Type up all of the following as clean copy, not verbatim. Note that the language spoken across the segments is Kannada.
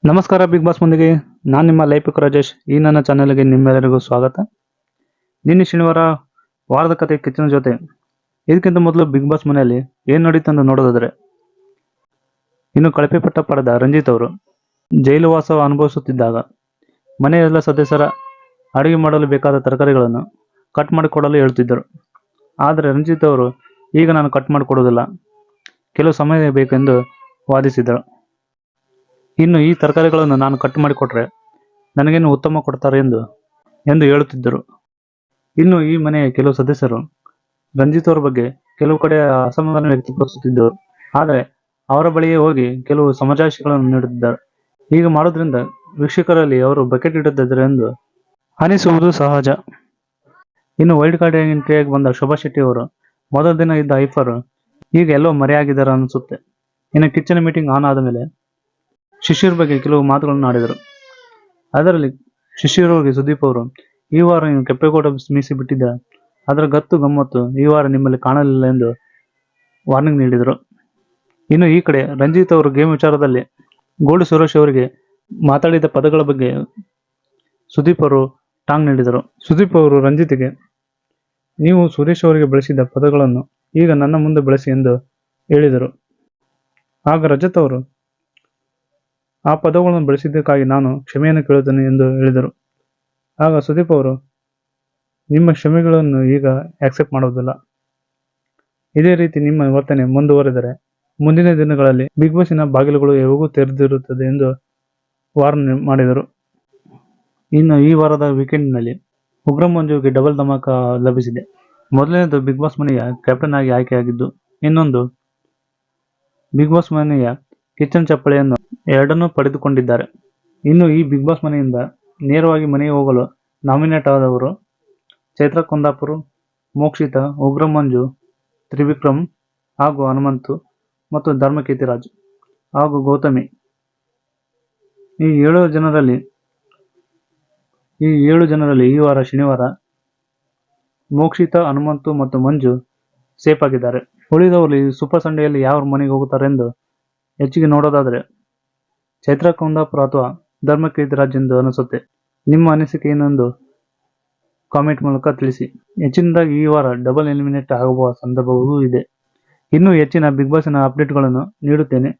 ನಮಸ್ಕಾರ ಬಿಗ್ ಬಾಸ್ ಮಂದಿಗೆ. ನಾನು ನಿಮ್ಮ ಲೈಫಿಕ್ ರಾಜೇಶ್. ಈ ನನ್ನ ಚಾನೆಲ್ಗೆ ನಿಮ್ಮೆಲ್ಲರಿಗೂ ಸ್ವಾಗತ. ನಿನ್ನೆ ಶನಿವಾರ ವಾರದ ಕತೆ ಕಿಚ್ಚನ ಜೊತೆ. ಇದಕ್ಕಿಂತ ಮೊದಲು ಬಿಗ್ ಬಾಸ್ ಮನೆಯಲ್ಲಿ ಏನು ನಡೀತು ಅಂತ ನೋಡೋದಾದ್ರೆ, ಇನ್ನು ಕಳಪೆ ಪಟ್ಟ ಪಡೆದ ರಂಜಿತ್ ಅವರು ಜೈಲು ವಾಸ ಅನುಭವಿಸುತ್ತಿದ್ದಾಗ ಮನೆಯ ಎಲ್ಲ ಸದಸ್ಯರ ಅಡುಗೆ ಮಾಡಲು ಬೇಕಾದ ತರಕಾರಿಗಳನ್ನು ಕಟ್ ಮಾಡಿಕೊಡಲು ಹೇಳ್ತಿದ್ದರು. ಆದರೆ ರಂಜಿತ್ ಅವರು, ಈಗ ನಾನು ಕಟ್ ಮಾಡಿಕೊಡೋದಿಲ್ಲ, ಕೆಲವು ಸಮಯ ಬೇಕೆಂದು ವಾದಿಸಿದರು. ಇನ್ನು ಈ ತರಕಾರಿಗಳನ್ನು ನಾನು ಕಟ್ ಮಾಡಿಕೊಟ್ರೆ ನನಗೇನು ಉತ್ತಮ ಕೊಡ್ತಾರೆ ಎಂದು ಹೇಳುತ್ತಿದ್ದರು. ಇನ್ನು ಈ ಮನೆಯ ಕೆಲವು ಸದಸ್ಯರು ರಂಜಿತ್ ಅವರ ಬಗ್ಗೆ ಕೆಲವು ಕಡೆ ಅಸಮಾಧಾನ ವ್ಯಕ್ತಪಡಿಸುತ್ತಿದ್ದರು. ಆದರೆ ಅವರ ಬಳಿಯೇ ಹೋಗಿ ಕೆಲವು ಸಮಜಾಯಿಷಿಗಳನ್ನು ನೀಡುತ್ತಿದ್ದಾರೆ. ಹೀಗೆ ಮಾಡೋದ್ರಿಂದ ವೀಕ್ಷಕರಲ್ಲಿ ಅವರು ಬಕೆಟ್ ಇಡುತ್ತಿದ್ದಾರೆ ಎಂದು ಅನಿಸುವುದು ಸಹಜ. ಇನ್ನು ವೈಲ್ಡ್ ಕಾರ್ಡ್ ಎಂಟ್ರಿಯಾಗಿ ಬಂದ ಶೋಭಾ ಶೆಟ್ಟಿ ಅವರು ಮೊದಲ ದಿನ ಇದ್ದ ಹೈಫರ್ ಈಗ ಎಲ್ಲೋ ಮರೆಯಾಗಿದ್ದಾರೆ ಅನಿಸುತ್ತೆ. ಇನ್ನು ಕಿಚನ್ ಮೀಟಿಂಗ್ ಆನ್ ಆದ ಮೇಲೆ ಶಿಶಿರ್ ಬಗ್ಗೆ ಕೆಲವು ಮಾತುಗಳನ್ನು ಆಡಿದರು. ಅದರಲ್ಲಿ ಶಿಶಿರ್ ಅವರಿಗೆ ಸುದೀಪ್ ಅವರು, ಈ ವಾರ ನೀವು ಕೆಂಪೇಗೌಡ ಮೀಸಿ ಬಿಟ್ಟಿದ್ದ, ಅದರ ಗತ್ತು ಗಮ್ಮತ್ತು ಈ ವಾರ ನಿಮ್ಮಲ್ಲಿ ಕಾಣಲಿಲ್ಲ ಎಂದು ವಾರ್ನಿಂಗ್ ನೀಡಿದರು. ಇನ್ನು ಈ ಕಡೆ ರಂಜಿತ್ ಅವರು ಗೇಮ್ ವಿಚಾರದಲ್ಲಿ ಗೋಲ್ಡ್ ಸುರೇಶ್ ಅವರಿಗೆ ಮಾತಾಡಿದ ಪದಗಳ ಬಗ್ಗೆ ಸುದೀಪ್ ಅವರು ಟಾಂಗ್ ನೀಡಿದರು. ಸುದೀಪ್ ಅವರು ರಂಜಿತ್ಗೆ, ನೀವು ಸುರೇಶ್ ಅವರಿಗೆ ಬಳಸಿದ ಪದಗಳನ್ನು ಈಗ ನನ್ನ ಮುಂದೆ ಬಳಸಿ ಎಂದು ಹೇಳಿದರು. ಆಗ ರಜತ್ ಅವರು, ಆ ಪದಗಳನ್ನು ಬಳಸಿದ್ದಕ್ಕಾಗಿ ನಾನು ಕ್ಷಮೆಯನ್ನು ಕೇಳುತ್ತೇನೆ ಎಂದು ಹೇಳಿದರು. ಆಗ ಸುದೀಪ್ ಅವರು, ನಿಮ್ಮ ಕ್ಷಮೆಗಳನ್ನು ಈಗ ಆಕ್ಸೆಪ್ಟ್ ಮಾಡೋದಿಲ್ಲ, ಇದೇ ರೀತಿ ನಿಮ್ಮ ವರ್ತನೆ ಮುಂದುವರೆದರೆ ಮುಂದಿನ ದಿನಗಳಲ್ಲಿ ಬಿಗ್ ಬಾಸ್ನ ಬಾಗಿಲುಗಳು ಯಾವಾಗೂ ತೆರೆದಿರುತ್ತದೆ ಎಂದು ವಾರ್ನ್ ಮಾಡಿದರು. ಇನ್ನು ಈ ವಾರದ ವೀಕೆಂಡ್ನಲ್ಲಿ ಉಗ್ರ ಮಂಜುಗೆ ಡಬಲ್ ಧಮಾಕ ಲಭಿಸಿದೆ. ಮೊದಲನೇದು ಬಿಗ್ ಬಾಸ್ ಮನೆಯ ಕ್ಯಾಪ್ಟನ್ ಆಗಿ ಆಯ್ಕೆಯಾಗಿದ್ದು, ಇನ್ನೊಂದು ಬಿಗ್ ಬಾಸ್ ಮನೆಯ ಕಿಚನ್ ಚಪ್ಪಳೆಯನ್ನು ಎರಡನ್ನೂ ಪಡೆದುಕೊಂಡಿದ್ದಾರೆ. ಇನ್ನು ಈ ಬಿಗ್ ಬಾಸ್ ಮನೆಯಿಂದ ನೇರವಾಗಿ ಮನೆಗೆ ಹೋಗಲು ನಾಮಿನೇಟ್ ಆದವರು ಚೈತ್ರ ಕುಂದಾಪುರ, ಮೋಕ್ಷಿತಾ, ಉಗ್ರ ಮಂಜು, ತ್ರಿವಿಕ್ರಮ್ ಹಾಗೂ ಹನುಮಂತು ಮತ್ತು ಧರ್ಮಕೀರ್ತಿರಾಜ್ ಹಾಗೂ ಗೌತಮಿ. ಈ ಏಳು ಜನರಲ್ಲಿ ಈ ವಾರ ಶನಿವಾರ ಮೋಕ್ಷಿತಾ, ಹನುಮಂತು ಮತ್ತು ಮಂಜು ಸೇಫ್ ಆಗಿದ್ದಾರೆ. ಉಳಿದವರು ಸೂಪರ್ ಸಂಡೆಯಲ್ಲಿ ಯಾರು ಮನೆಗೆ ಹೋಗುತ್ತಾರೆ ಎಂದು ಹೆಚ್ಚಿಗೆ ನೋಡೋದಾದ್ರೆ ಚೈತ್ರ ಕುಂದಾಪುರ ಅಥವಾ ಧರ್ಮಕೀರ್ತಿರಾಜ್ ಎಂದು ಅನಿಸುತ್ತೆ. ನಿಮ್ಮ ಅನಿಸಿಕೆ ಏನೆಂದು ಕಾಮೆಂಟ್ ಮೂಲಕ ತಿಳಿಸಿ. ಹೆಚ್ಚಿನದಾಗಿ ಈ ವಾರ ಡಬಲ್ ಎಲಿಮಿನೇಟ್ ಆಗುವ ಸಂದರ್ಭವೂ ಇದೆ. ಇನ್ನೂ ಹೆಚ್ಚಿನ ಬಿಗ್ ಬಾಸ್ನ ಅಪ್ಡೇಟ್ಗಳನ್ನು ನೀಡುತ್ತೇನೆ.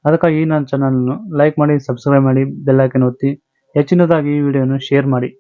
ಅದಕ್ಕಾಗಿ ಈ ನನ್ನ ಚಾನಲನ್ನು ಲೈಕ್ ಮಾಡಿ, ಸಬ್ಸ್ಕ್ರೈಬ್ ಮಾಡಿ, ಬೆಲ್ ಐಕಾನ್ ಒತ್ತಿ. ಹೆಚ್ಚಿನದಾಗಿ ಈ ವಿಡಿಯೋನ ಶೇರ್ ಮಾಡಿ.